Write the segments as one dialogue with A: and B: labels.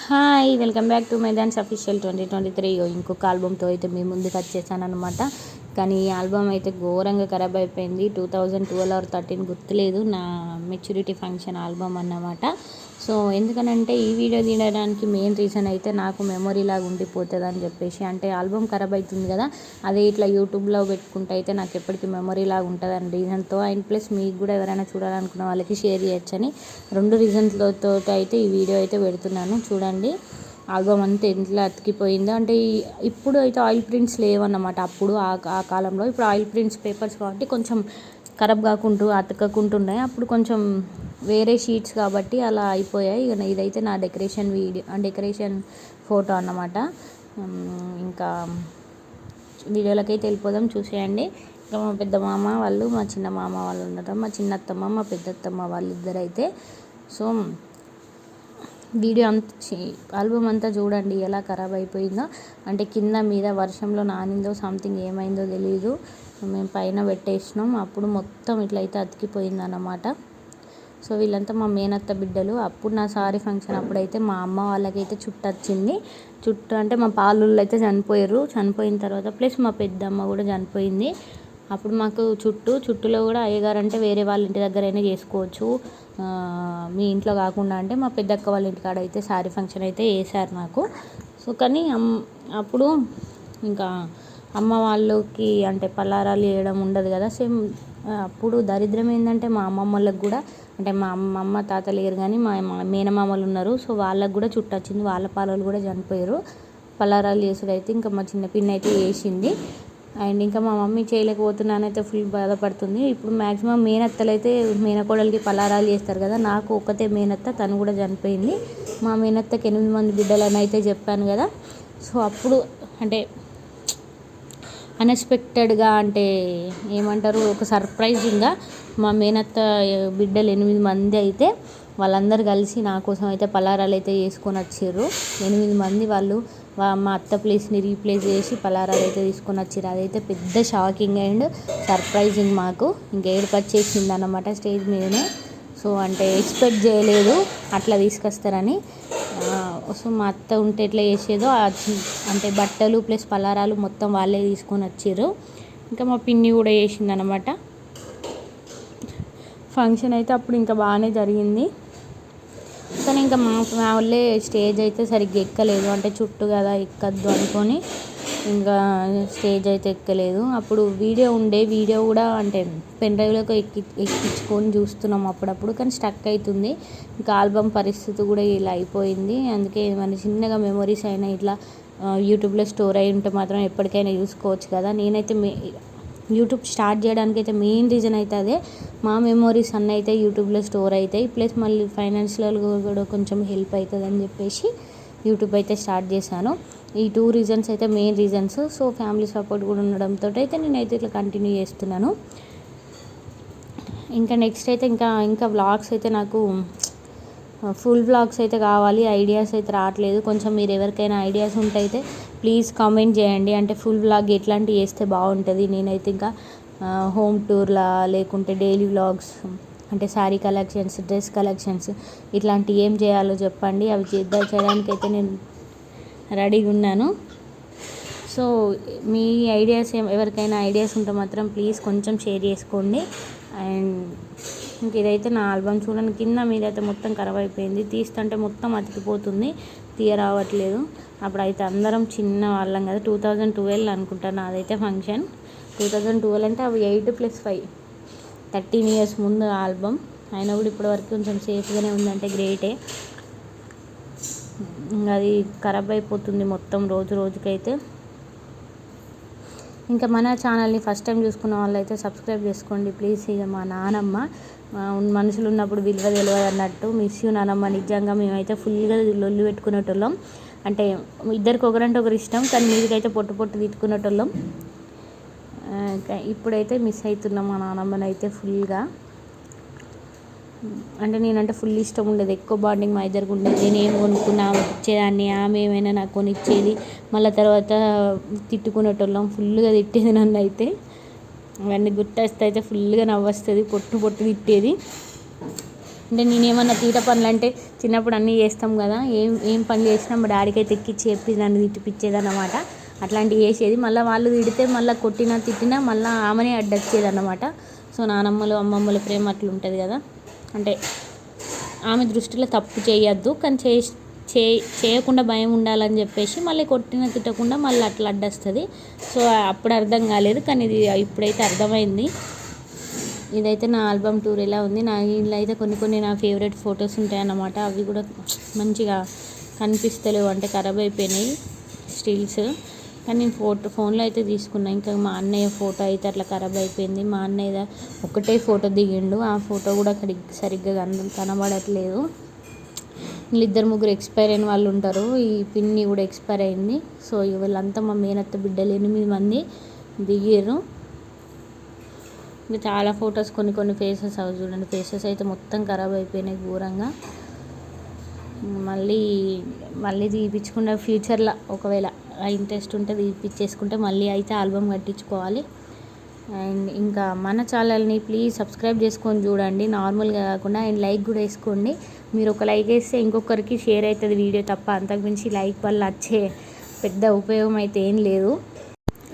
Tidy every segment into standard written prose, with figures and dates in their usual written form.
A: Hi welcome back to my dance official 2023 ఇంకొక ఆల్బమ్తో అయితే మీ ముందుకు వచ్చేసాను అనమాట. కానీ ఈ ఆల్బమ్ అయితే ఘోరంగా ఖరాబ్ అయిపోయింది. 2012 ఆర్ 13 గుర్తులేదు, నా మెచ్యూరిటీ ఫంక్షన్ ఆల్బమ్ అన్నమాట. సో ఎందుకనంటే ఈ వీడియో తీయడానికి మెయిన్ రీజన్ అయితే నాకు మెమొరీ లాగా ఉండిపోతుంది అని చెప్పేసి, అంటే ఆల్బమ్ ఖరాబ్ అవుతుంది కదా, అదే ఇట్లా యూట్యూబ్లో పెట్టుకుంటే అయితే నాకు ఎప్పటికీ మెమొరీ లాగా ఉంటుంది అని రీజన్తో, అండ్ ప్లస్ మీకు కూడా ఎవరైనా చూడాలనుకున్న వాళ్ళకి షేర్ చేయొచ్చని 2 రీజన్స్లతో అయితే ఈ వీడియో అయితే పెడుతున్నాను. చూడండి ఆల్బమ్ అంతా ఎంత అతికిపోయిందో, అంటే ఇప్పుడు అయితే ఆయిల్ ప్రింట్స్ లేవన్నమాట. అప్పుడు ఆ కాలంలో, ఇప్పుడు ఆయిల్ ప్రింట్స్ పేపర్స్ కాబట్టి కొంచెం ఖరాబ్ కాకుంటూ అతకకుంటున్నాయి. అప్పుడు కొంచెం వేరే షీట్స్ కాబట్టి అలా అయిపోయాయి. ఇదైతే నా డెకరేషన్ ఫోటో అన్నమాట. ఇంకా వీడియోలకైతే వెళ్ళిపోదాం, చూసేయండి. ఇంకా మా పెద్ద మామ వాళ్ళు, మా చిన్న మామ వాళ్ళు ఉన్నారు, మా చిన్న అత్తమ్మ, మా పెద్ద అత్తమ్మ వాళ్ళిద్దరు అయితే. సో వీడియో ఆల్బమ్ అంతా చూడండి ఎలా ఖరాబ్ అయిపోయిందో. అంటే కింద మీద వర్షంలో నానిందో సంథింగ్ ఏమైందో తెలీదు, మేము పైన పెట్టేసినాం, అప్పుడు మొత్తం ఇట్లయితే అతికిపోయింది అన్నమాట. సో వీళ్ళంతా మా మేనత్త బిడ్డలు. అప్పుడు నా సారీ ఫంక్షన్ అప్పుడైతే మా అమ్మ వాళ్ళకైతే చుట్టు వచ్చింది. చుట్టు అంటే మా పాలుళ్ళు అయితే చనిపోయారు. చనిపోయిన తర్వాత ప్లస్ మా పెద్దమ్మ కూడా చనిపోయింది. అప్పుడు మాకు చుట్టులో కూడా అయ్యగారు అంటే వేరే వాళ్ళ ఇంటి దగ్గరైనా చేసుకోవచ్చు, మీ ఇంట్లో కాకుండా అంటే మా పెద్దక్క వాళ్ళ ఇంటికాడ అయితే శారీ ఫంక్షన్ అయితే వేశారు నాకు. సో కానీ అప్పుడు ఇంకా అమ్మ వాళ్ళకి అంటే పలారాలు వేయడం ఉండదు కదా. సేమ్ అప్పుడు దరిద్రం ఏంటంటే మా అమ్మమ్మ వాళ్ళకి కూడా, అంటే మా అమ్మ తాత లేరు కానీ మా మేనమామలు ఉన్నారు. సో వాళ్ళకు కూడా చుట్టు వచ్చింది, వాళ్ళ పాలలు కూడా చనిపోయారు. పలారాలు చేసుడు అయితే ఇంకా మా చిన్న పిన్ని అయితే వేసింది. అండ్ ఇంకా మా మమ్మీ చేయలేకపోతున్నానైతే ఫుల్ బాధపడుతుంది. ఇప్పుడు మ్యాక్సిమం మేనత్తలు అయితే మేనకోడలికి పలారాలు చేస్తారు కదా, నాకు ఒక్కతే మేనత్త, తను కూడా చనిపోయింది. మా మేనత్తకి 8 మంది బిడ్డలని అయితే చెప్పాను కదా. సో అప్పుడు అంటే అన్ఎక్స్పెక్టెడ్గా, అంటే ఏమంటారు, ఒక సర్ప్రైజింగ్గా మా మేనత్త బిడ్డలు 8 మంది అయితే వాళ్ళందరూ కలిసి నా కోసం అయితే పలారాలు అయితే చేసుకొని వచ్చారు. 8 మంది వాళ్ళు మా అత్త ప్లేస్ని రీప్లేస్ చేసి పలారాలు అయితే తీసుకొని వచ్చారు. అదైతే పెద్ద షాకింగ్ అండ్ సర్ప్రైజింగ్ మాకు. ఇంకా ఏడుపు వచ్చేసింది అన్నమాట స్టేజ్ మీదనే. సో అంటే ఎక్స్పెక్ట్ చేయలేదు అట్లా తీసుకొస్తారని. సో మా అత్త ఉంటే ఎట్లా చేసేదో అంటే బట్టలు ప్లస్ పలారాలు మొత్తం వాళ్ళే తీసుకొని వచ్చారు. ఇంకా మా పిన్ని కూడా చేసింది అన్నమాట. ఫంక్షన్ అయితే అప్పుడు ఇంకా బాగానే జరిగింది. కానీ ఇంకా మా వాళ్ళే స్టేజ్ అయితే సరిగ్గా ఎక్కలేదు, అంటే చుట్టూ కదా ఎక్కద్దు అనుకొని ఇంకా స్టేజ్ అయితే ఎక్కలేదు. అప్పుడు వీడియో కూడా అంటే పెన్ డ్రైవ్లోకి ఎక్కించుకొని చూస్తున్నాం అప్పుడప్పుడు, కానీ స్టక్ అవుతుంది. ఇంకా ఆల్బమ్ పరిస్థితి కూడా ఇలా అయిపోయింది. అందుకే మన చిన్నగా మెమొరీస్ అయినా ఇట్లా యూట్యూబ్లో స్టోర్ అయి ఉంటే మాత్రం ఎప్పటికైనా చూసుకోవచ్చు కదా. నేనైతే యూట్యూబ్ స్టార్ట్ చేయడానికి అయితే మెయిన్ రీజన్ అయితే అదే, మా మెమొరీస్ అన్నీ అయితే యూట్యూబ్లో స్టోర్ అవుతాయి, ప్లస్ మళ్ళీ ఫైనాన్షియల్గా కూడా కొంచెం హెల్ప్ అవుతుంది అని చెప్పేసి యూట్యూబ్ అయితే స్టార్ట్ చేశాను. ఈ 2 రీజన్స్ అయితే main reasons. So family support కూడా ఉండడంతో అయితే నేనైతే ఇట్లా కంటిన్యూ చేస్తున్నాను. ఇంకా నెక్స్ట్ అయితే ఇంకా వ్లాగ్స్ అయితే నాకు ఫుల్ వ్లాగ్స్ అయితే కావాలి, ఐడియాస్ అయితే రావట్లేదు. కొంచెం మీరు ఎవరికైనా ఐడియాస్ ఉంటే అయితే ప్లీజ్ కామెంట్ చేయండి. అంటే ఫుల్ వ్లాగ్ ఎట్లాంటివి చేస్తే బాగుంటుంది. నేనైతే ఇంకా హోమ్ టూర్లా లేకుంటే డైలీ వ్లాగ్స్, అంటే శారీ కలెక్షన్స్, డ్రెస్ కలెక్షన్స్, ఇట్లాంటివి ఏం చేయాలో చెప్పండి. అవి చేయడానికి అయితే నేను రెడీగా ఉన్నాను. సో మీ ఐడియాస్ ఎవరికైనా ఐడియాస్ ఉంటే మాత్రం ప్లీజ్ కొంచెం షేర్ చేసుకోండి. అండ్ ఇంక ఇదైతే నా ఆల్బమ్ చూడండి, కింద మీద అయితే మొత్తం ఖరాబ్ అయిపోయింది, తీస్తుంటే మొత్తం అతికిపోతుంది, రావట్లేదు. అప్పుడైతే అందరం చిన్న వాళ్ళం కదా, 2012 అనుకుంటాను అదైతే ఫంక్షన్. 2012 అంటే అవి 8+5 13 years ముందు ఆల్బమ్ అయినా కూడా ఇప్పటివరకు కొంచెం సేఫ్గానే ఉందంటే గ్రేటే. అది ఖరాబ్ అయిపోతుంది మొత్తం రోజు రోజుకైతే. ఇంకా మన ఛానల్ని ఫస్ట్ టైం చూసుకున్న వాళ్ళు అయితే సబ్స్క్రైబ్ చేసుకోండి ప్లీజ్. ఇక మా నానమ్మ మనుషులు ఉన్నప్పుడు విలువ తెలియదు అన్నట్టు, మిస్ యూ నానమ్మ. నిజంగా మేమైతే ఫుల్గా లొల్లి పెట్టుకునేటోళ్ళం, అంటే ఇద్దరికి ఒకరంటే ఒకరు ఇష్టం, కానీ మీదికైతే పొట్టు తిట్టుకునేటోళ్ళం. ఇప్పుడైతే మిస్ అవుతున్నాం మా నానమ్మని అయితే ఫుల్గా. అంటే నేనంటే ఫుల్ ఇష్టం ఉండేది, ఎక్కువ బాండింగ్ మా ఇద్దరికి ఉండేది. నేను ఏం కొనుక్కున్నా ఆమెకి ఇచ్చేదాన్ని, ఆమె ఏమైనా నాకు కొనిచ్చేది. మళ్ళీ తర్వాత తిట్టుకునేటోళ్ళం, ఫుల్గా తిట్టేది నన్ను అయితే. అవన్నీ గుర్తొస్తే అయితే ఫుల్గా నవ్వొస్తుంది, పొట్టు తిట్టేది. అంటే నేనేమన్నా తీట పనులు అంటే చిన్నప్పుడు అన్నీ చేస్తాం కదా, ఏం పని చేసినా మా డాడీకి అయితే ఎక్కిచ్చి చెప్పి నన్ను తిట్టిపిచ్చేది అన్నమాట. అట్లాంటివి చేసేది. మళ్ళీ వాళ్ళు తిడితే మళ్ళీ కొట్టినా తిట్టినా మళ్ళీ ఆమెనే అడ్డొచ్చేది అన్నమాట. సో నానమ్మలు అమ్మమ్మల ప్రేమ అట్లా ఉంటుంది కదా, అంటే ఆమె దృష్టిలో తప్పు చేయొద్దు కానీ చేయకుండా భయం ఉండాలని చెప్పేసి మళ్ళీ కొట్టిన తిట్టకుండా మళ్ళీ అట్లా అడ్డొస్తుంది. సో అప్పుడు అర్థం కాలేదు, కానీ ఇది ఇప్పుడైతే అర్థమైంది. ఇదైతే నా ఆల్బమ్ టూర్ ఎలా ఉంది. నా ఇంట్లో అయితే కొన్ని నా ఫేవరెట్ ఫొటోస్ ఉంటాయన్నమాట. అవి కూడా మంచిగా కనిపిస్తలేవు, అంటే ఖరాబ్ అయిపోయినాయి స్టిల్స్. కానీ నేను ఫోన్లో అయితే తీసుకున్నా. ఇంకా మా అన్నయ్య ఫోటో అయితే అట్లా ఖరాబ్ అయిపోయింది. మా అన్నయ్య ఒకటే ఫోటో దిగిండు, ఆ ఫోటో కూడా సరిగ్గా కనబడట్లేదు. వీళ్ళిద్దరు ముగ్గురు ఎక్స్పైర్ అయిన వాళ్ళు ఉంటారు. ఈ పిన్ని కూడా ఎక్స్పైర్ అయింది. సో వీళ్ళంతా మా మేనత్త బిడ్డలు 8 మంది దిగారు. ఇంకా చాలా ఫొటోస్ కొన్ని ఫేసెస్ అవి చూడండి, ఫేసెస్ అయితే మొత్తం ఖరాబ్ అయిపోయినాయి ఘోరంగా. మళ్ళీ తీపించుకున్న ఫ్యూచర్లో ఒకవేళ ఇంట్రెస్ట్ ఉంటే తీపిచ్చేసుకుంటే మళ్ళీ అయితే ఆల్బమ్ కట్టించుకోవాలి. అండ్ ఇంకా మన ఛానల్ని ప్లీజ్ సబ్స్క్రైబ్ చేసుకొని చూడండి, నార్మల్గా కాకుండా. అండ్ లైక్ కూడా వేసుకోండి. మీరు ఒక లైక్ వేస్తే ఇంకొకరికి షేర్ అవుతుంది వీడియో తప్ప, అంతకుమించి లైక్ వల్ల వచ్చే పెద్ద ఉపయోగం అయితే ఏం లేదు.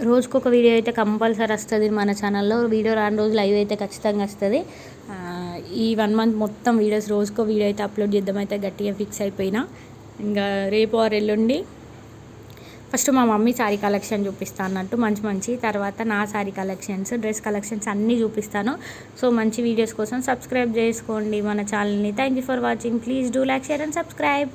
A: రోజుకొక వీడియో అయితే కంపల్సరీ వస్తుంది మన ఛానల్లో. వీడియో రాని రోజు లైవ్ అయితే ఖచ్చితంగా వస్తుంది. ఈ 1 మంత్ మొత్తం వీడియోస్ రోజుకో వీడియో అయితే అప్లోడ్ చేద్దామైతే గట్టిగా ఫిక్స్ అయిపోయినా. ఇంకా రేపు ఆర్ ఎల్లుండి ఫస్ట్ మా మమ్మీ శారీ కలెక్షన్ చూపిస్తాను అన్నట్టు, మంచి తర్వాత నా శారీ కలెక్షన్స్, డ్రెస్ కలెక్షన్స్ అన్నీ చూపిస్తాను. సో మంచి వీడియోస్ కోసం సబ్స్క్రైబ్ చేసుకోండి మన ఛానల్ని. Thank you for watching. Please do like, share and subscribe.